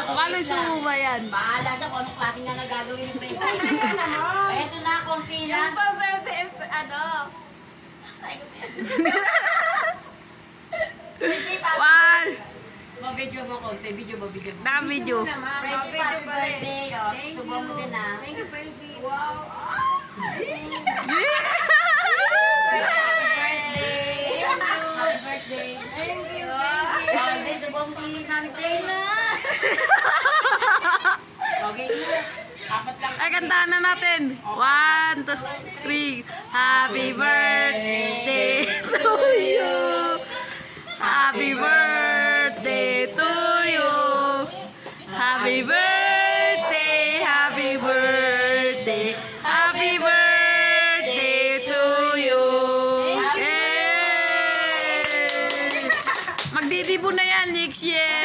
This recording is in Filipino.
Paano sumo ba yan? Bahala siya kung anong klaseng nga nagagawin ni Princess. Eto na, konti na. Yung pa-bebe, ano? One! Mabidyo mo konti, video mo. Naka-video. Princess, happy birthday. Subuhan mo din na. Thank you, Frankie. Wow. Happy birthday. Thank you. Hindi, subuhan mo si Mami Taylor. Okay na. Apat lang. Ay, kantahan na natin. 1, 2, 3. Happy birthday to you. Happy birthday to you. Happy birthday, happy birthday, happy birthday to you. Yay! Magdidibo na yan next year.